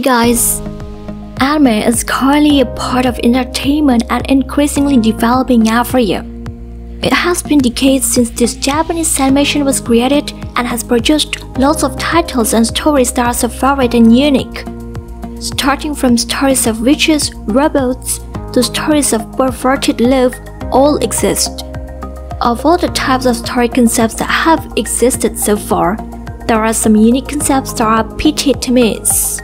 guys! Anime is currently a part of entertainment and increasingly developing every year. It has been decades since this Japanese animation was created and has produced lots of titles and stories that are so varied and unique. Starting from stories of witches, robots, to stories of perverted love, all exist. Of all the types of story concepts that have existed so far, there are some unique concepts that are a pity to miss.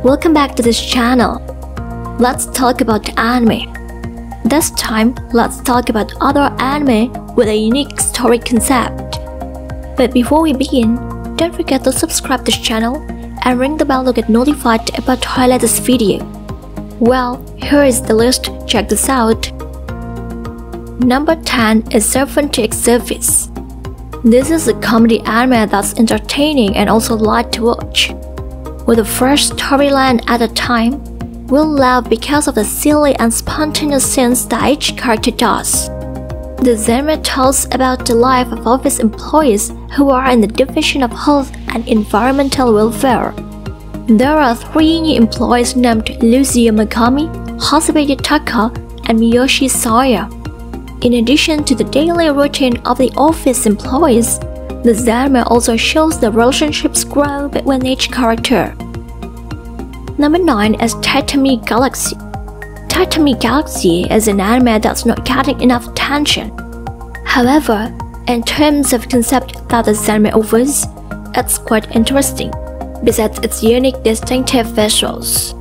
Welcome back to this channel. Let's talk about anime. This time, let's talk about other anime with a unique story concept. But before we begin, don't forget to subscribe to this channel and ring the bell to get notified about the latest video. Well, here is the list, check this out. Number 10 is Serpentine Surface. This is a comedy anime that's entertaining and also light to watch. With a fresh storyline at a time, we'll laugh because of the silly and spontaneous scenes that each character does. The genre tells about the life of office employees who are in the Division of Health and Environmental Welfare. There are 3 new employees named Lucia Megane, Hasabe Yutaka, and Miyoshi Saya. In addition to the daily routine of the office employees, the genre also shows the relationships grow between each character. Number 9 is Tetami Galaxy. Tetami Galaxy is an anime that's not getting enough attention. However, in terms of concept that the genre offers, it's quite interesting, besides its unique distinctive visuals.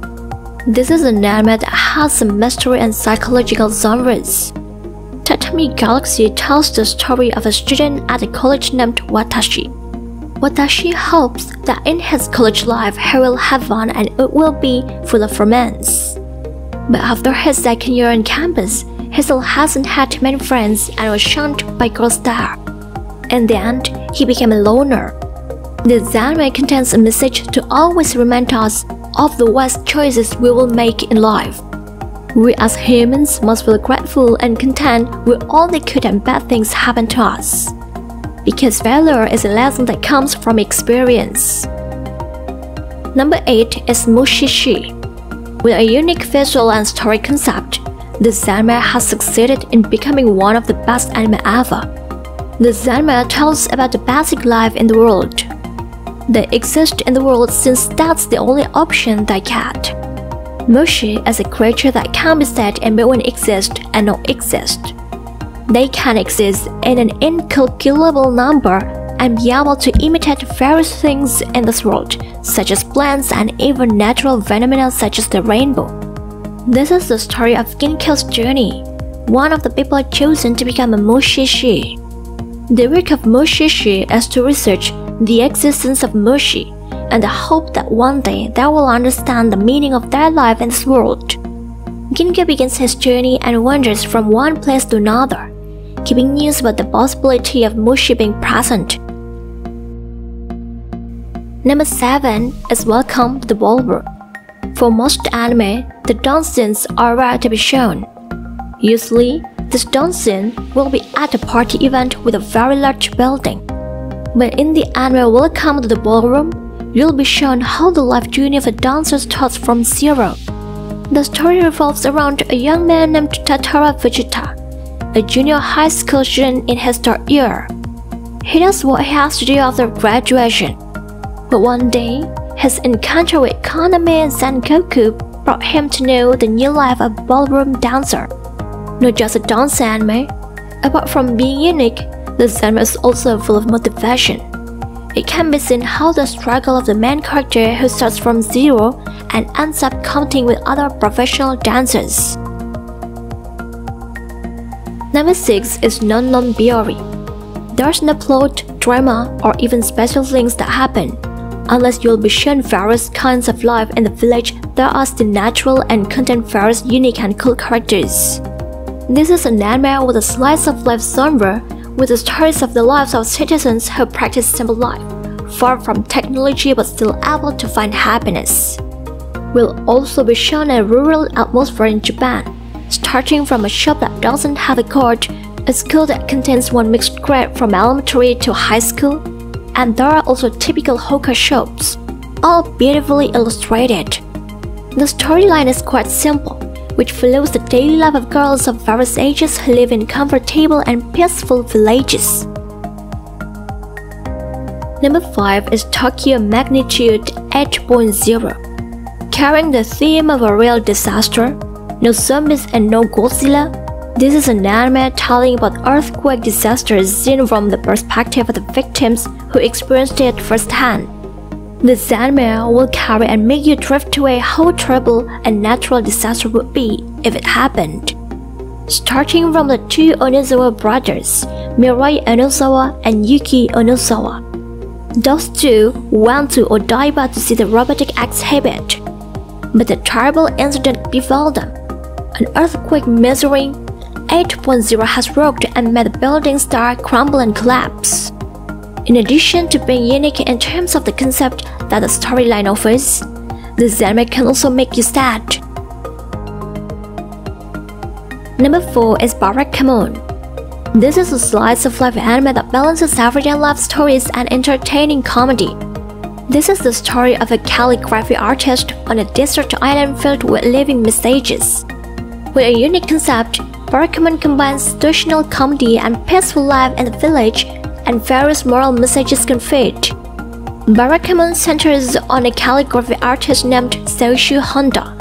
This is an anime that has some mystery and psychological genres. Tetami Galaxy tells the story of a student at a college named Watashi. Watashi hopes that in his college life he will have fun and it will be full of romance. But after his second year on campus, he still hasn't had many friends and was shunned by girls there. In the end, he became a loner. This anime contains a message to always remind us of the wise choices we will make in life. We as humans must feel grateful and content with all the good and bad things happen to us. Because failure is a lesson that comes from experience. Number 8 is Mushishi. With a unique visual and story concept, this anime has succeeded in becoming one of the best anime ever. This anime tells about the basic life in the world. They exist in the world since that's the only option they get. Mushi is a creature that can be said in between exist and not exist. They can exist in an incalculable number and be able to imitate various things in this world, such as plants and even natural phenomena such as the rainbow. This is the story of Ginko's journey, one of the people chosen to become a Mushishi. The work of Mushishi is to research the existence of Mushi and the hope that one day they will understand the meaning of their life in this world. Ginko begins his journey and wanders from one place to another, keeping news about the possibility of Mushi being present. Number 7 is Welcome to the Ballroom. For most anime, the dance scenes are rare to be shown. Usually, this dance scene will be at a party event with a very large building. But in the anime Welcome to the Ballroom, you'll be shown how the life journey of a dancer starts from zero. The story revolves around a young man named Tatara Vegeta, a junior high school student in his 3rd year. He does what he has to do after graduation. But one day, his encounter with Kaname and Sengoku brought him to know the new life of a ballroom dancer. Not just a dance anime, apart from being unique, this anime is also full of motivation. It can be seen how the struggle of the main character who starts from zero and ends up competing with other professional dancers. Number 6 is Nonnontheory. There's no plot, drama, or even special things that happen, unless you'll be shown various kinds of life in the village that are still natural and contain various unique and cool characters. This is an anime with a slice of life genre with the stories of the lives of citizens who practice simple life, far from technology but still able to find happiness. We'll also be shown a rural atmosphere in Japan, starting from a shop that doesn't have a court, a school that contains one mixed grade from elementary to high school, and there are also typical hookah shops. all beautifully illustrated. The storyline is quite simple, which follows the daily life of girls of various ages who live in comfortable and peaceful villages. Number 5 is Tokyo Magnitude 8.0. Carrying the theme of a real disaster, no zombies and no Godzilla, this is an anime telling about earthquake disasters seen from the perspective of the victims who experienced it firsthand. This anime will carry and make you drift away how terrible a natural disaster would be if it happened. Starting from the two Onizawa brothers, Mirai Onizawa and Yuki Onizawa. Those two went to Odaiba to see the robotic exhibit, but a terrible incident befell them. An earthquake measuring 8.0 has rocked and made the building start crumble and collapse. In addition to being unique in terms of the concept that the storyline offers, this anime can also make you sad. Number 4 is Barrack. This is a slice of life anime that balances everyday life stories and entertaining comedy. This is the story of a calligraphy artist on a desert island filled with living messages. With a unique concept, Barrack combines situational comedy and peaceful life in the village, and various moral messages can fit. Barrack centers on a calligraphy artist named Seishu Honda.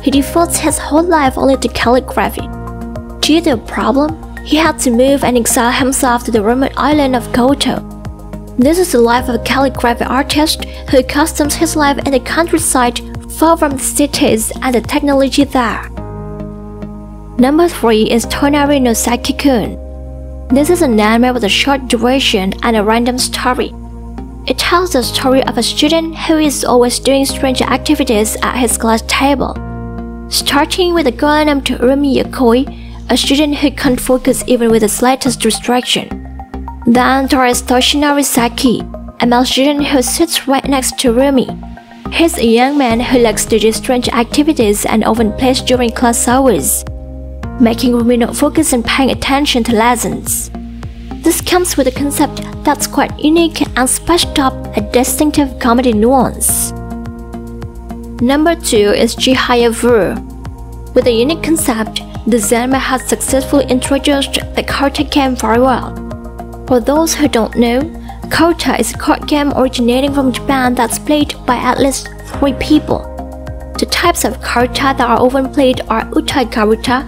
He devotes his whole life only to calligraphy. Due to a problem, he had to move and exile himself to the remote island of Koto. This is the life of a calligraphy artist who customs his life in the countryside far from the cities and the technology there. Number 3 is Ternary no Cocoon. This is an anime with a short duration and a random story. It tells the story of a student who is always doing strange activities at his class table. Starting with a girl named Urumi Yokoi, a student who can't focus even with the slightest distraction. Then there is Toshinari Saki, a male student who sits right next to Rumi. He's a young man who likes to do strange activities and often plays during class hours, making Rumi not focus and paying attention to lessons. This comes with a concept that's quite unique and spiced up a distinctive comedy nuance. Number 2 is Jihaya Vuru. With a unique concept, this anime has successfully introduced the Karta game very well. For those who don't know, Karta is a card game originating from Japan that's played by at least 3 people. The types of Karta that are often played are Utai Garuta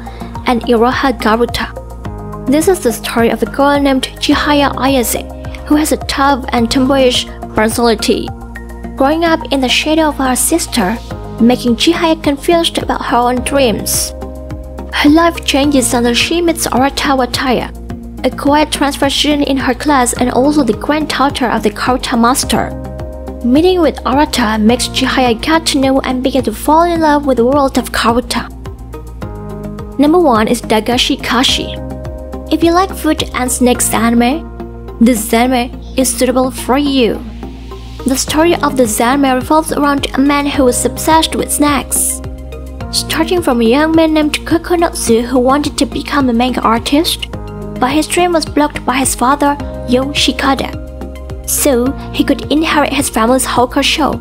and Iroha Garuta. This is the story of a girl named Jihaya Ayase, who has a tough and tomboyish personality. Growing up in the shadow of her sister, making Jihaya confused about her own dreams. Her life changes until she meets Arata Wataya, a quiet transfer student in her class and also the granddaughter of the Karta master. Meeting with Arata makes Jihaya get to know and begin to fall in love with the world of Karta. Number 1 is Dagashikashi. If you like food and snacks anime, this anime is suitable for you. The story of this anime revolves around a man who is obsessed with snacks. Starting from a young man named Kokonotsu who wanted to become a manga artist, but his dream was blocked by his father, Yo Shikada, so he could inherit his family's hawker show.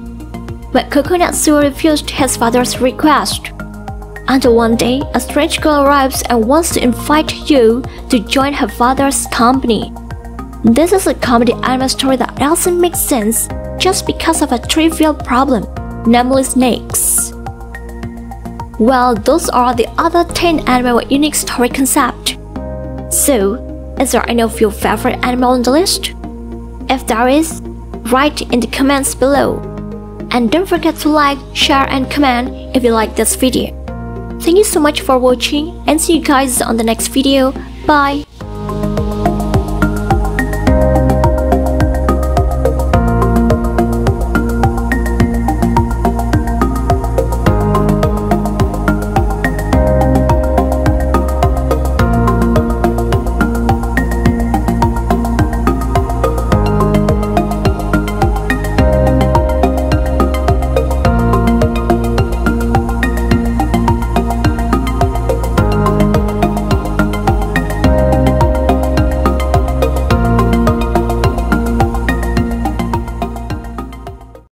But Kokonotsu refused his father's request. Until one day, a strange girl arrives and wants to invite Yo to join her father's company. This is a comedy anime story that doesn't make sense just because of a trivial problem, namely snakes. Well, those are the other 10 anime with unique story concept. So, is there any of your favorite anime on the list? If there is, write in the comments below. And don't forget to like, share and comment if you like this video. Thank you so much for watching and see you guys on the next video. Bye!